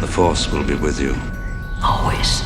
The Force will be with you. Always.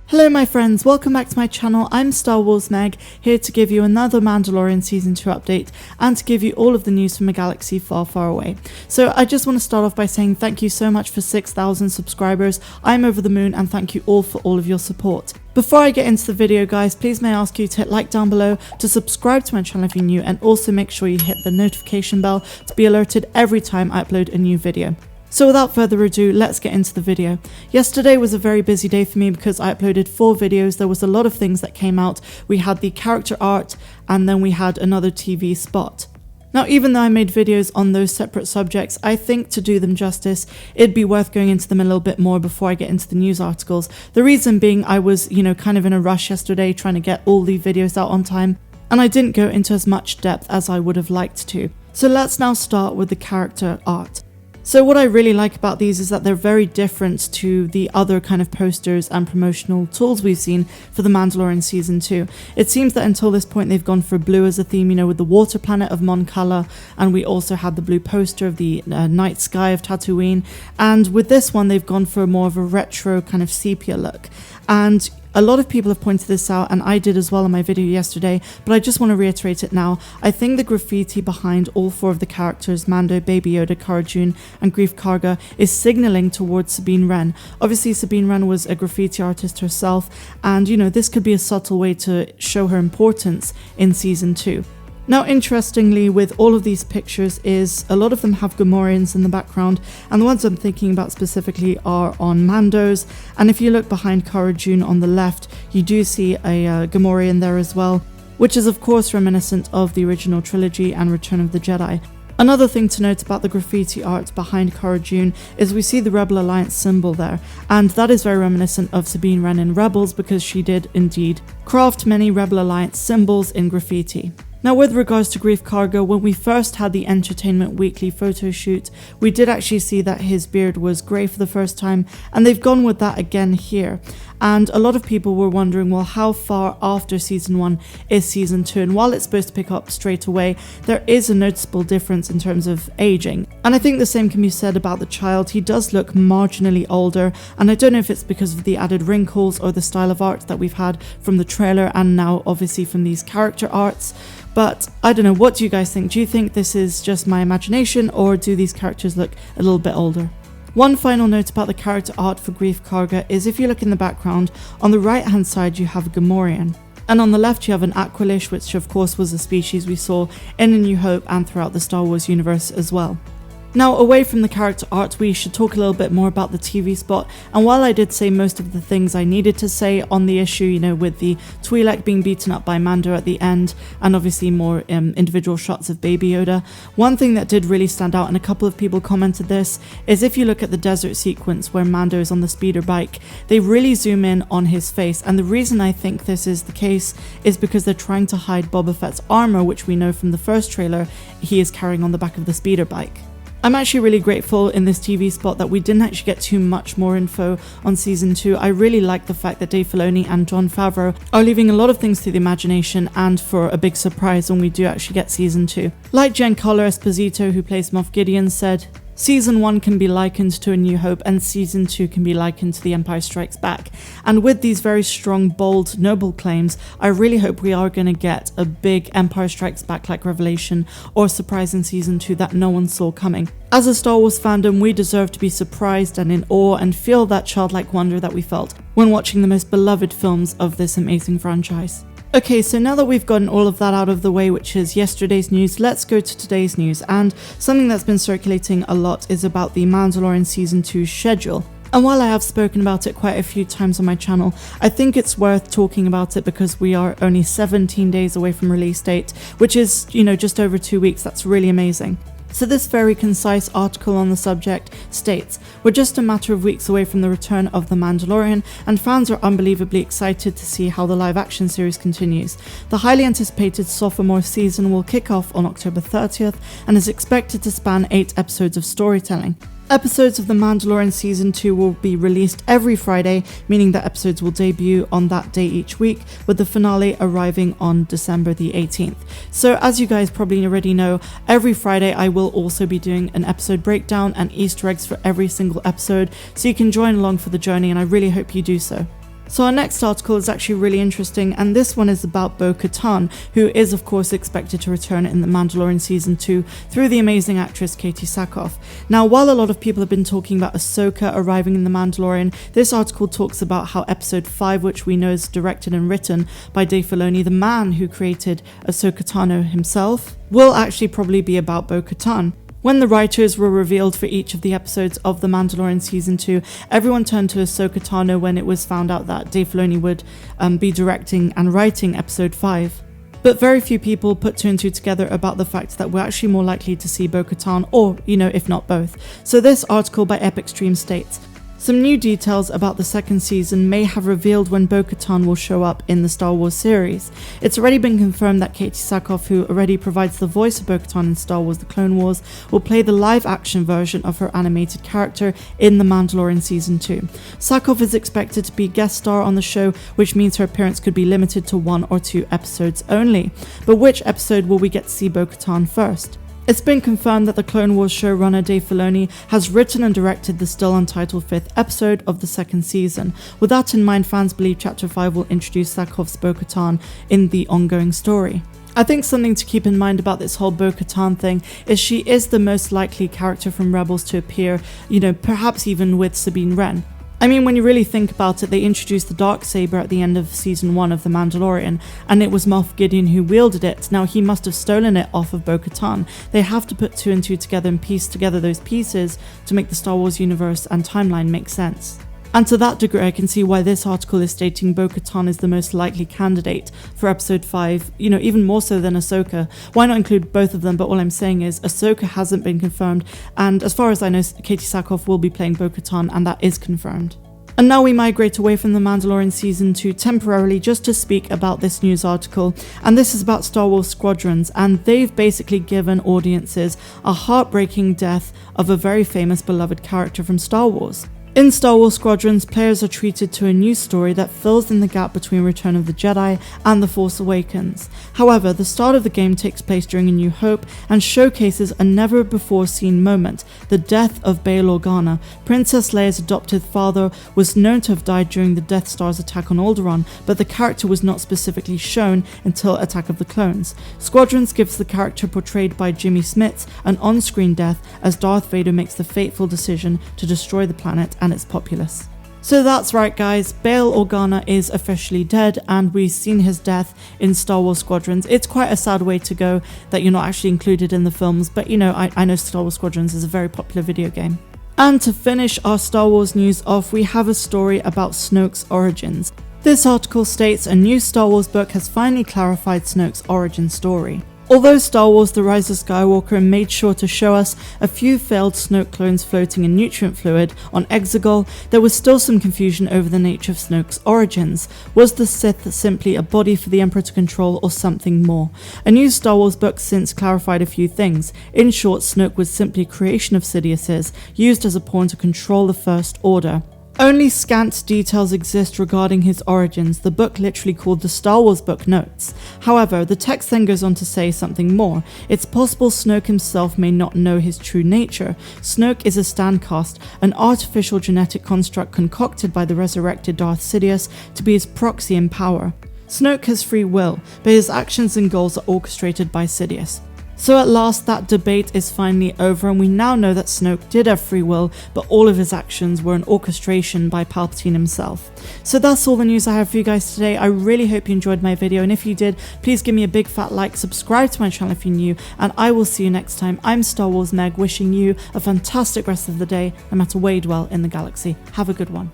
Hello my friends, welcome back to my channel. I'm Star Wars Meg, here to give you another Mandalorian Season 2 update and to give you all of the news from a galaxy far, far away. So I just want to start off by saying thank you so much for 6,000 subscribers. I'm over the moon and thank you all for all of your support. Before I get into the video guys, please may I ask you to hit like down below, to subscribe to my channel if you're new, and also make sure you hit the notification bell to be alerted every time I upload a new video. So without further ado, let's get into the video. Yesterday was a very busy day for me because I uploaded 4 videos. There was a lot of things that came out. We had the character art and then we had another TV spot. Now, even though I made videos on those separate subjects, I think to do them justice, it'd be worth going into them a little bit more before I get into the news articles. The reason being I was, kind of in a rush yesterday trying to get all the videos out on time, and I didn't go into as much depth as I would have liked to. So let's now start with the character art. So what I really like about these is that they're very different to the other kind of posters and promotional tools we've seen for The Mandalorian Season 2. It seems that until this point they've gone for blue as a theme, with the water planet of Mon Cala, and we also had the blue poster of the night sky of Tatooine, and with this one they've gone for more of a retro kind of sepia look. And a lot of people have pointed this out, and I did as well in my video yesterday, but I just want to reiterate it now. I think the graffiti behind all 4 of the characters, Mando, Baby Yoda, Cara Dune, and Greef Karga, is signalling towards Sabine Wren. Obviously, Sabine Wren was a graffiti artist herself, and this could be a subtle way to show her importance in Season 2. Now, interestingly, with all of these pictures is a lot of them have Gamorreans in the background, and the ones I'm thinking about specifically are on Mando's. And if you look behind Cara Dune on the left, you do see a Gamorrean there as well, which is of course reminiscent of the original trilogy and Return of the Jedi. Another thing to note about the graffiti art behind Cara Dune is we see the Rebel Alliance symbol there, and that is very reminiscent of Sabine Wren in Rebels because she did indeed craft many Rebel Alliance symbols in graffiti. Now, with regards to Greef Karga, when we first had the Entertainment Weekly photo shoot, we did actually see that his beard was grey for the first time, and they've gone with that again here. And a lot of people were wondering, well, how far after Season 1 is Season 2? And while it's supposed to pick up straight away, there is a noticeable difference in terms of aging. And I think the same can be said about the child. He does look marginally older, and I don't know if it's because of the added wrinkles or the style of art that we've had from the trailer and now obviously from these character arts. But I don't know, what do you guys think? Do you think this is just my imagination, or do these characters look a little bit older? One final note about the character art for Greef Karga is if you look in the background, on the right hand side you have a Gamorrean, and on the left you have an Aqualish, which of course was a species we saw in A New Hope and throughout the Star Wars universe as well. Now, away from the character art, we should talk a little bit more about the TV spot. And while I did say most of the things I needed to say on the issue, with the Twi'lek being beaten up by Mando at the end, and obviously more individual shots of Baby Yoda, one thing that did really stand out, and a couple of people commented this, is if you look at the desert sequence where Mando is on the speeder bike, they really zoom in on his face. And the reason I think this is the case is because they're trying to hide Boba Fett's armor, which we know from the first trailer he is carrying on the back of the speeder bike. I'm actually really grateful in this TV spot that we didn't actually get too much more info on Season 2. I really like the fact that Dave Filoni and Jon Favreau are leaving a lot of things to the imagination and for a big surprise when we do actually get Season 2. Like Giancarlo Esposito, who plays Moff Gideon, said, Season 1 can be likened to A New Hope and Season 2 can be likened to The Empire Strikes Back. And with these very strong, bold, noble claims, I really hope we are going to get a big Empire Strikes Back-like revelation or surprise in Season 2 that no one saw coming. As a Star Wars fandom, we deserve to be surprised and in awe and feel that childlike wonder that we felt when watching the most beloved films of this amazing franchise. Okay, so now that we've gotten all of that out of the way, which is yesterday's news, let's go to today's news. And something that's been circulating a lot is about the Mandalorian Season 2 schedule. And while I have spoken about it quite a few times on my channel, I think it's worth talking about it because we are only 17 days away from release date, which is, just over 2 weeks. That's really amazing. So this very concise article on the subject states, we're just a matter of weeks away from the return of The Mandalorian, and fans are unbelievably excited to see how the live-action series continues. The highly anticipated sophomore season will kick off on October 30th and is expected to span 8 episodes of storytelling. Episodes of The Mandalorian Season 2 will be released every Friday, meaning that episodes will debut on that day each week, with the finale arriving on December the 18th. So as you guys probably already know, every Friday I will also be doing an episode breakdown and Easter eggs for every single episode, so you can join along for the journey, and I really hope you do so. So our next article is actually really interesting, and this one is about Bo-Katan, who is of course expected to return in The Mandalorian Season 2 through the amazing actress Katee Sackhoff. Now, while a lot of people have been talking about Ahsoka arriving in The Mandalorian, this article talks about how Episode 5, which we know is directed and written by Dave Filoni, the man who created Ahsokaa Tano himself, will actually probably be about Bo-Katan. When the writers were revealed for each of the episodes of The Mandalorian Season 2, everyone turned to Ahsokaa Tano when it was found out that Dave Filoni would be directing and writing Episode 5. But very few people put two and two together about the fact that we're actually more likely to see Bo-Katan, or, if not both. So this article by Epic Stream states, some new details about the second season may have revealed when Bo-Katan will show up in the Star Wars series. It's already been confirmed that Katee Sackhoff, who already provides the voice of Bo-Katan in Star Wars The Clone Wars, will play the live-action version of her animated character in The Mandalorian Season 2. Sackhoff is expected to be guest star on the show, which means her appearance could be limited to 1 or 2 episodes only. But which episode will we get to see Bo-Katan first? It's been confirmed that the Clone Wars showrunner Dave Filoni has written and directed the still untitled 5th episode of the second season. With that in mind, fans believe Chapter 5 will introduce Sackhoff's Bo-Katan in the ongoing story. I think something to keep in mind about this whole Bo-Katan thing is she is the most likely character from Rebels to appear, perhaps even with Sabine Wren. I mean, when you really think about it, they introduced the Darksaber at the end of Season 1 of The Mandalorian, and it was Moff Gideon who wielded it. Now, he must have stolen it off of Bo-Katan. They have to put two and two together and piece together those pieces to make the Star Wars universe and timeline make sense. And to that degree, I can see why this article is stating Bo-Katan is the most likely candidate for Episode 5, even more so than Ahsoka. Why not include both of them? But all I'm saying is Ahsoka hasn't been confirmed, and as far as I know, Katee Sackhoff will be playing Bo-Katan, and that is confirmed. And now we migrate away from The Mandalorian Season 2 temporarily just to speak about this news article, and this is about Star Wars Squadrons, and they've basically given audiences a heartbreaking death of a very famous beloved character from Star Wars. In Star Wars Squadrons, players are treated to a new story that fills in the gap between Return of the Jedi and The Force Awakens. However, the start of the game takes place during A New Hope and showcases a never-before-seen moment, the death of Bail Organa. Princess Leia's adopted father was known to have died during the Death Star's attack on Alderaan, but the character was not specifically shown until Attack of the Clones. Squadrons gives the character portrayed by Jimmy Smits an on-screen death as Darth Vader makes the fateful decision to destroy the planet and its populace. So that's right guys, Bail Organa is officially dead, and we've seen his death in Star Wars Squadrons. It's quite a sad way to go that you're not actually included in the films, but I know Star Wars Squadrons is a very popular video game. And to finish our Star Wars news off, we have a story about Snoke's origins. This article states a new Star Wars book has finally clarified Snoke's origin story. Although Star Wars The Rise of Skywalker made sure to show us a few failed Snoke clones floating in nutrient fluid on Exegol, there was still some confusion over the nature of Snoke's origins. Was the Sith simply a body for the Emperor to control, or something more? A new Star Wars book since clarified a few things. In short, Snoke was simply a creation of Sidious's, used as a pawn to control the First Order. Only scant details exist regarding his origins, the book literally called the Star Wars Book Notes. However, the text then goes on to say something more. It's possible Snoke himself may not know his true nature. Snoke is a Standcast, an artificial genetic construct concocted by the resurrected Darth Sidious to be his proxy in power. Snoke has free will, but his actions and goals are orchestrated by Sidious. So at last that debate is finally over, and we now know that Snoke did have free will, but all of his actions were an orchestration by Palpatine himself. So that's all the news I have for you guys today. I really hope you enjoyed my video, and if you did, please give me a big fat like, subscribe to my channel if you're new, and I will see you next time. I'm Star Wars Meg, wishing you a fantastic rest of the day, no matter where you dwell in the galaxy. Have a good one.